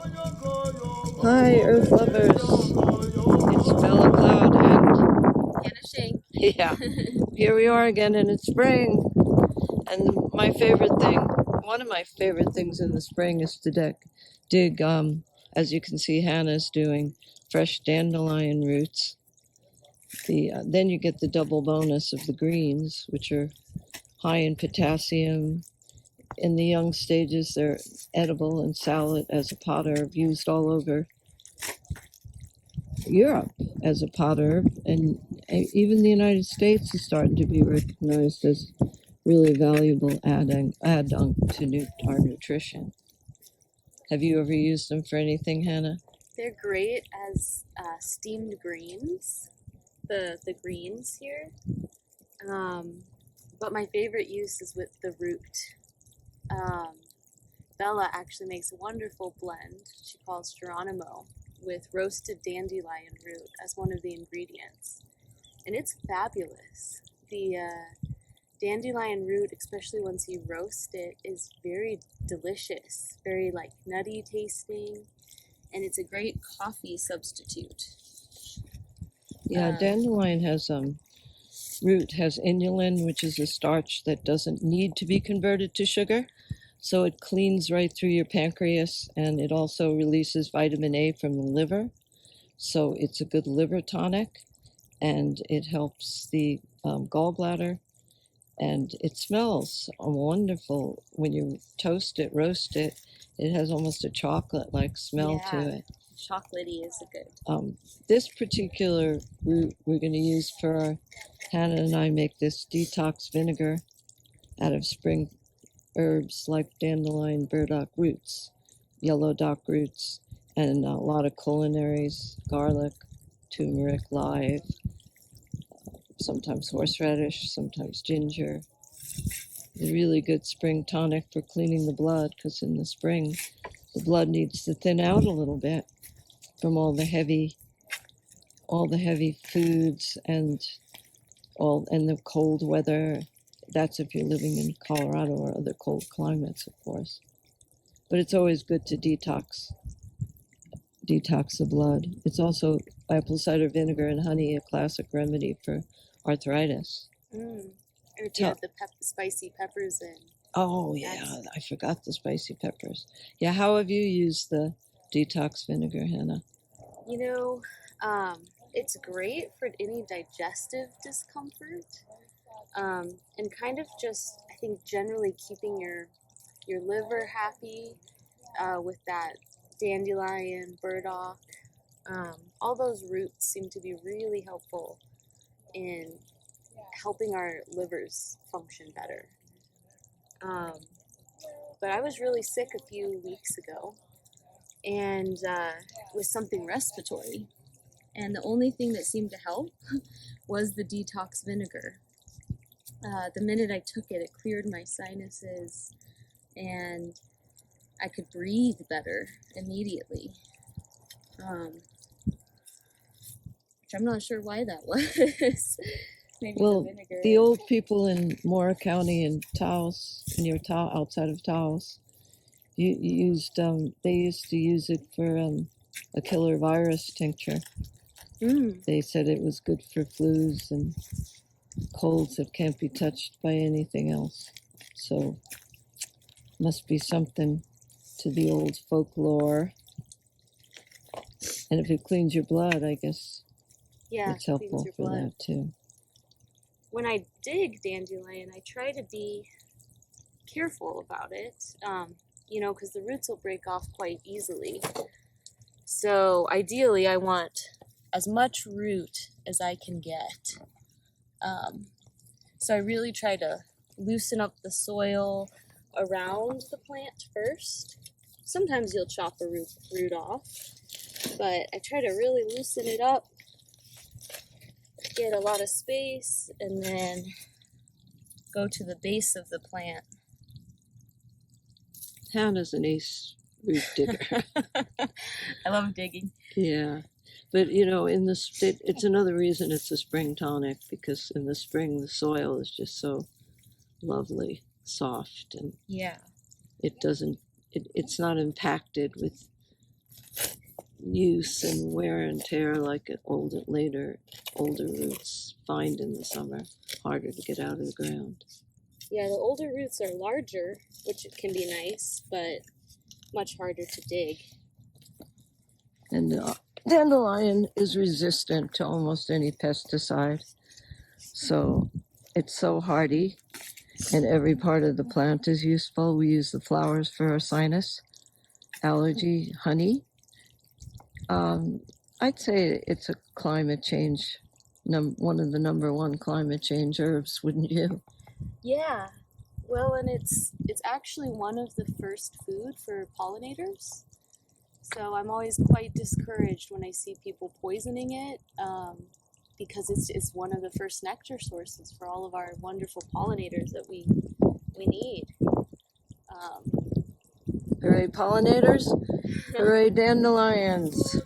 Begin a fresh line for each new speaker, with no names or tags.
Hi, Earth lovers. It's Bella Cloud, and
Hannah Shank.
yeah, here we are again, and it's spring. And my favorite thing, one of my favorite things in the spring is to dig, as you can see, Hannah's doing fresh dandelion roots. Then you get the double bonus of the greens, which are high in potassium. In the young stages, they're edible and salad as a pot herb, used all over Europe as a pot herb, and even the United States is starting to be recognized as really valuable adjunct to our nutrition. Have you ever used them for anything, Hannah?
They're great as steamed greens, the greens here. But my favorite use is with the root. Bella actually makes a wonderful blend she calls Geronimo with roasted dandelion root as one of the ingredients. And it's fabulous. The dandelion root, especially once you roast it, is very delicious, very like nutty tasting, and it's a great coffee substitute.
Yeah, dandelion has root has inulin, which is a starch that doesn't need to be converted to sugar. So it cleans right through your pancreas, and it also releases vitamin A from the liver. So it's a good liver tonic, and it helps the gallbladder. And it smells wonderful when you toast it, roast it. It has almost a chocolate-like smell to it.
Chocolatey is a good.
This particular root we're going to use for Hannah and I make this detox vinegar out of spring herbs like dandelion, burdock roots, yellow dock roots, and a lot of culinaries, garlic, turmeric, live, sometimes horseradish, sometimes ginger. A really good spring tonic for cleaning the blood, because in the spring the blood needs to thin out a little bit from all the heavy foods and the cold weather. That's if you're living in Colorado or other cold climates, of course. But it's always good to detox the blood. It's also apple cider vinegar and honey, a classic remedy for arthritis.
Or if you have the spicy peppers in.
Oh yeah, I forgot the spicy peppers. Yeah, how have you used the detox vinegar, Hannah?
You know, it's great for any digestive discomfort, and kind of just, I think, generally keeping your liver happy with that dandelion, burdock. All those roots seem to be really helpful in helping our livers function better. But I was really sick a few weeks ago, and with something respiratory. And the only thing that seemed to help was the detox vinegar. The minute I took it, it cleared my sinuses, and I could breathe better immediately. Which I'm not sure why that was. Maybe
well,
the vinegar.
The old people in Mora County and Taos, outside of Taos, they used to use it for a killer virus tincture. They said it was good for flus and colds that can't be touched by anything else. So must be something to the old folklore. And if it cleans your blood, I guess it's helpful for that too.
When I dig dandelion, I try to be careful about it, because the roots will break off quite easily. So ideally, I want as much root as I can get. So I really try to loosen up the soil around the plant first. Sometimes you'll chop a root off, but I try to really loosen it up, get a lot of space, and then go to the base of the plant.
Hannah's an ace root digger.
I love digging.
Yeah. But, it's another reason it's a spring tonic, because in the spring the soil is just so lovely, soft, and it's not impacted with use and wear and tear like older roots find in the summer, harder to get out of the ground.
Yeah, the older roots are larger, which can be nice, but much harder to dig.
And the dandelion is resistant to almost any pesticide, so it's so hardy, and every part of the plant is useful. We use the flowers for our sinus, allergy, honey. I'd say it's a climate change, one of the number one climate change herbs, wouldn't you?
Yeah, well, and it's actually one of the first food for pollinators. So I'm always quite discouraged when I see people poisoning it, because it's one of the first nectar sources for all of our wonderful pollinators that we need.
Hooray, pollinators! Hooray, dandelions!